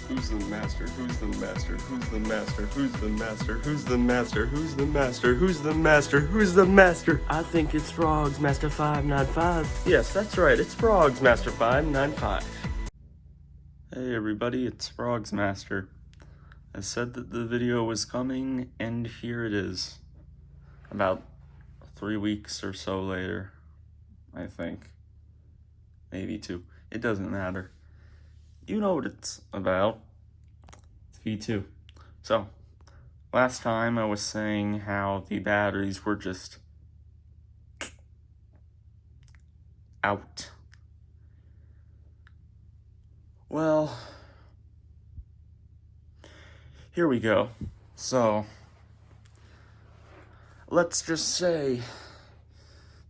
Who's the master? Who's the master? Who's the master? Who's the master? Who's the master? Who's the master? Who's the master? Who's the master? I think it's Frogs Master 595. Yes, that's right. It's Frogs Master 595. Hey everybody, it's Frogs Master. I said that the video was coming, and here it is. About 3 weeks or so later, I think. Maybe 2. It doesn't matter. You know what it's about. It's V2. So, last time I was saying how the batteries were just out. Well, here we go. So, let's just say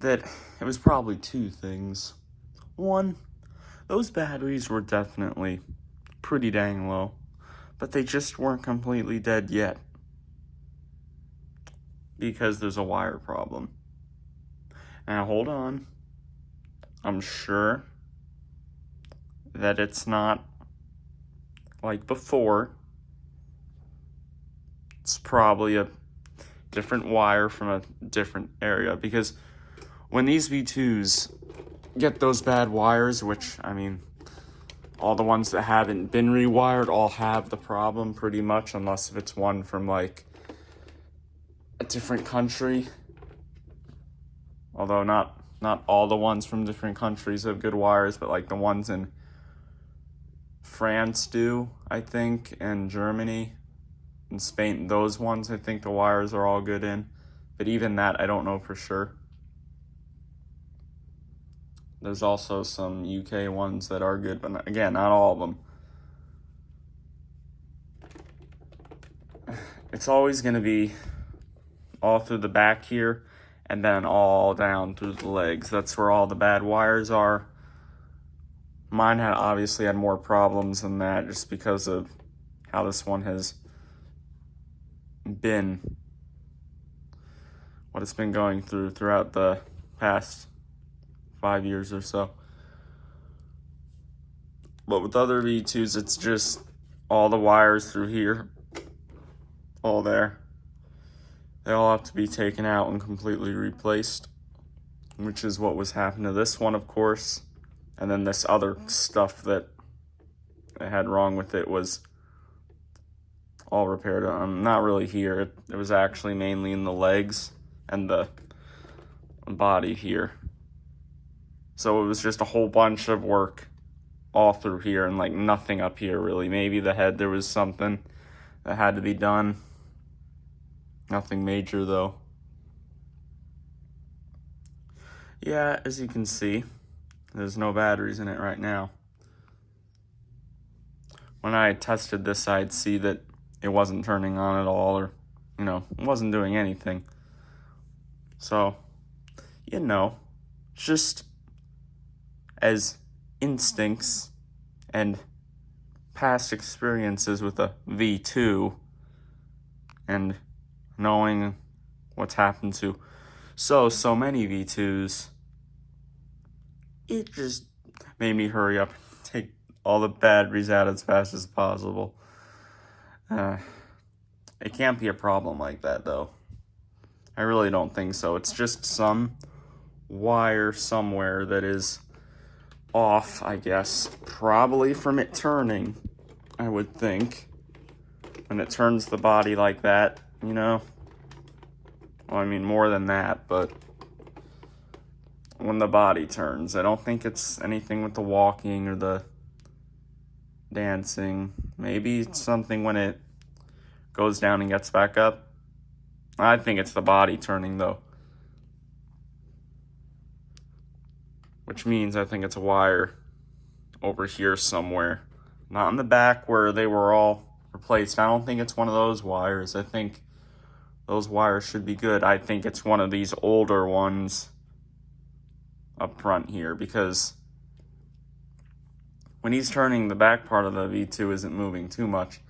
that it was probably 2 things. 1, those batteries were definitely pretty dang low, but they just weren't completely dead yet because there's a wire problem. Now hold on, I'm sure that it's not like before. It's probably a different wire from a different area, because when these V2s get those bad wires, which, I mean, all the ones that haven't been rewired all have the problem pretty much, unless if it's one from like a different country. Although not all the ones from different countries have good wires, but like the ones in France do, I think, and Germany and Spain, those ones I think the wires are all good in. But even that, I don't know for sure. There's also some UK ones that are good, but again, not all of them. It's always going to be all through the back here and then all down through the legs. That's where all the bad wires are. Mine obviously had more problems than that, just because of how this one has been, what it's been going throughout the past 5 years or so. But with other V2s, it's just all the wires through here, all there. They all have to be taken out and completely replaced, which is what was happening to this one, of course. And then this other stuff that I had wrong with it was all repaired. Not really here. It was actually mainly in the legs and the body here. So it was just a whole bunch of work all through here and like nothing up here really. Maybe the head, there was something that had to be done. Nothing major though. Yeah, as you can see, there's no batteries in it right now. When I tested this, I'd see that it wasn't turning on at all, or, it wasn't doing anything. So, just as instincts and past experiences with a V2 and knowing what's happened to so many V2s, it just made me hurry up and take all the batteries out as fast as possible. It can't be a problem like that, though. I really don't think so. It's just some wire somewhere that is off, I guess. Probably from it turning, I would think. When it turns the body like that, Well, I mean, more than that, but when the body turns, I don't think it's anything with the walking or the dancing. Maybe it's something when it goes down and gets back up. I think it's the body turning, though. Which means I think it's a wire over here somewhere. Not in the back where they were all replaced. I don't think it's one of those wires. I think those wires should be good. I think it's one of these older ones up front here, because when he's turning, the back part of the V2 isn't moving too much,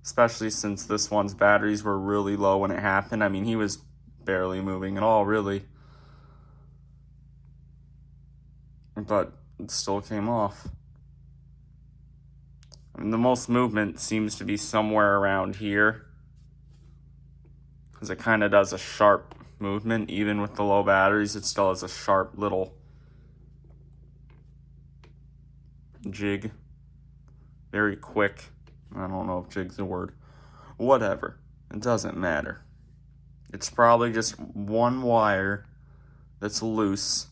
especially since this one's batteries were really low when it happened. I mean, he was barely moving at all, really. But it still came off. And the most movement seems to be somewhere around here, because it kind of does a sharp movement. Even with the low batteries, it still has a sharp little jig. Very quick. I don't know if jig's a word. Whatever. It doesn't matter. It's probably just one wire that's loose.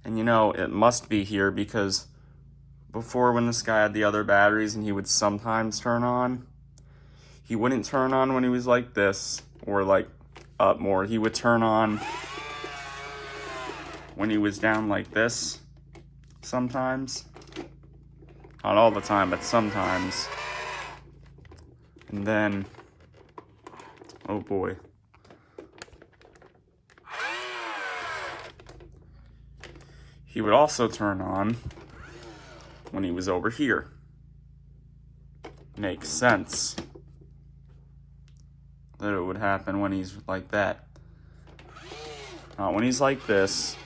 And you know, it must be here because before, when this guy had the other batteries and he would sometimes turn on, he wouldn't turn on when he was like this or like up more. He would turn on when he was down like this sometimes. Not all the time, but sometimes. And then, oh boy. He would also turn on when he was over here. Makes sense that it would happen when he's like that. Not when he's like this,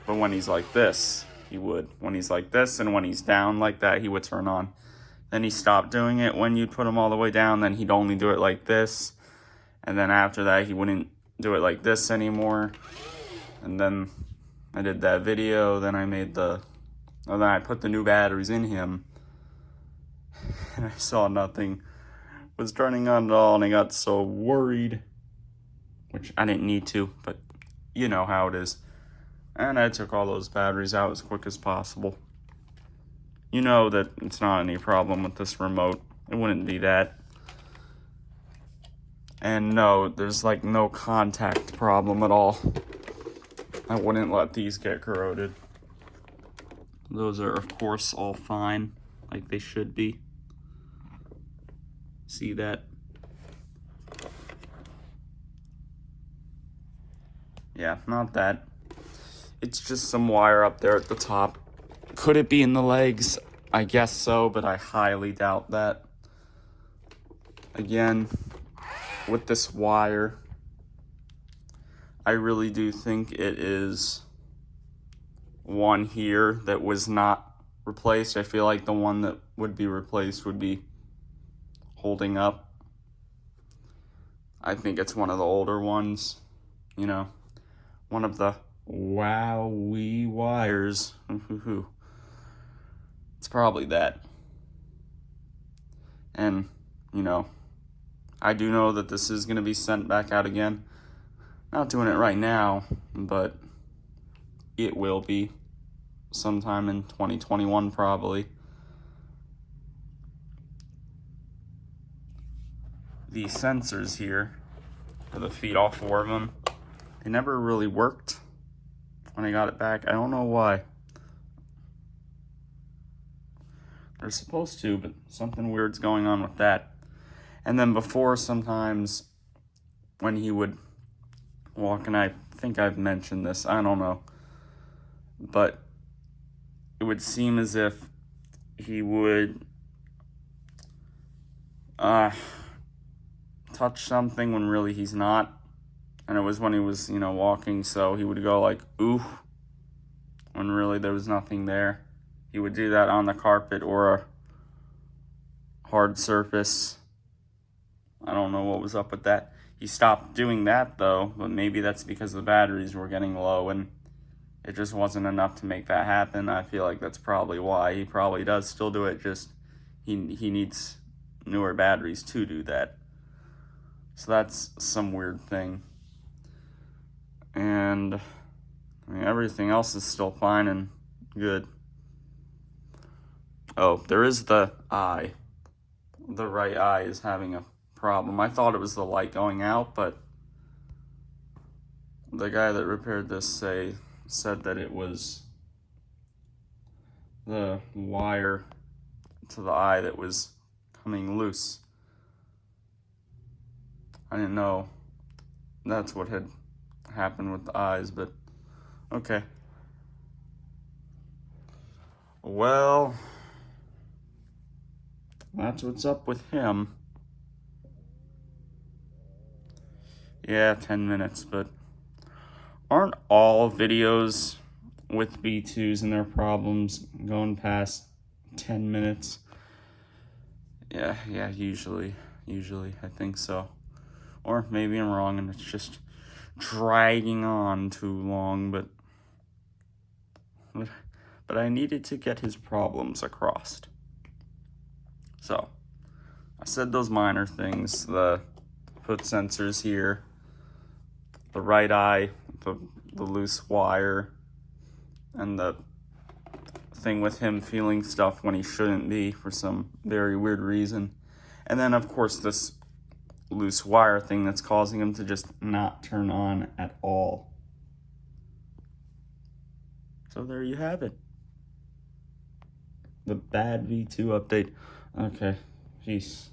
but when he's like this, he would. When he's like this and when he's down like that, he would turn on. Then he stopped doing it when you put him all the way down. Then he'd only do it like this. And then after that, he wouldn't do it like this anymore. And then I did that video. Then I put the new batteries in him. And I saw nothing was turning on at all. And I got so worried. Which I didn't need to, but you know how it is. And I took all those batteries out as quick as possible. You know that it's not any problem with this remote. It wouldn't be that. And no, there's like no contact problem at all. I wouldn't let these get corroded. Those are, of course, all fine, like they should be. See that? Yeah, not that. It's just some wire up there at the top. Could it be in the legs? I guess so, but I highly doubt that. Again, with this wire, I really do think it is one here that was not replaced. I feel like the one that would be replaced would be holding up. I think it's one of the older ones, you know, one of the wowie wires. It's probably that. And, you know, I do know that this is going to be sent back out again. Not doing it right now, but it will be sometime in 2021 probably. The sensors here, for the feet, all four of them, they never really worked when I got it back. I don't know why. They're supposed to, but something weird's going on with that. And then before, sometimes when he would walk, and I think I've mentioned this, I don't know, but it would seem as if he would touch something when really he's not. And it was when he was, you know, walking, so he would go like, ooh, when really there was nothing there. He would do that on the carpet or a hard surface. I don't know what was up with that. He stopped doing that though, but maybe that's because the batteries were getting low and it just wasn't enough to make that happen. I feel like that's probably why. He probably does still do it, just he needs newer batteries to do that. So that's some weird thing. And I mean, everything else is still fine and good. Oh, there is the eye. The right eye is having a problem. I thought it was the light going out, but the guy that repaired this said that it was the wire to the eye that was coming loose. I didn't know that's what had happened with the eyes, but okay. Well, that's what's up with him. Yeah, 10 minutes, but aren't all videos with B2s and their problems going past 10 minutes? Yeah, usually, I think so. Or maybe I'm wrong and it's just dragging on too long, but I needed to get his problems across. So, I said those minor things, the foot sensors here, the right eye, the loose wire, and the thing with him feeling stuff when he shouldn't be for some very weird reason. And then, of course, this loose wire thing that's causing him to just not turn on at all. So there you have it. The bad V2 update. Okay, peace.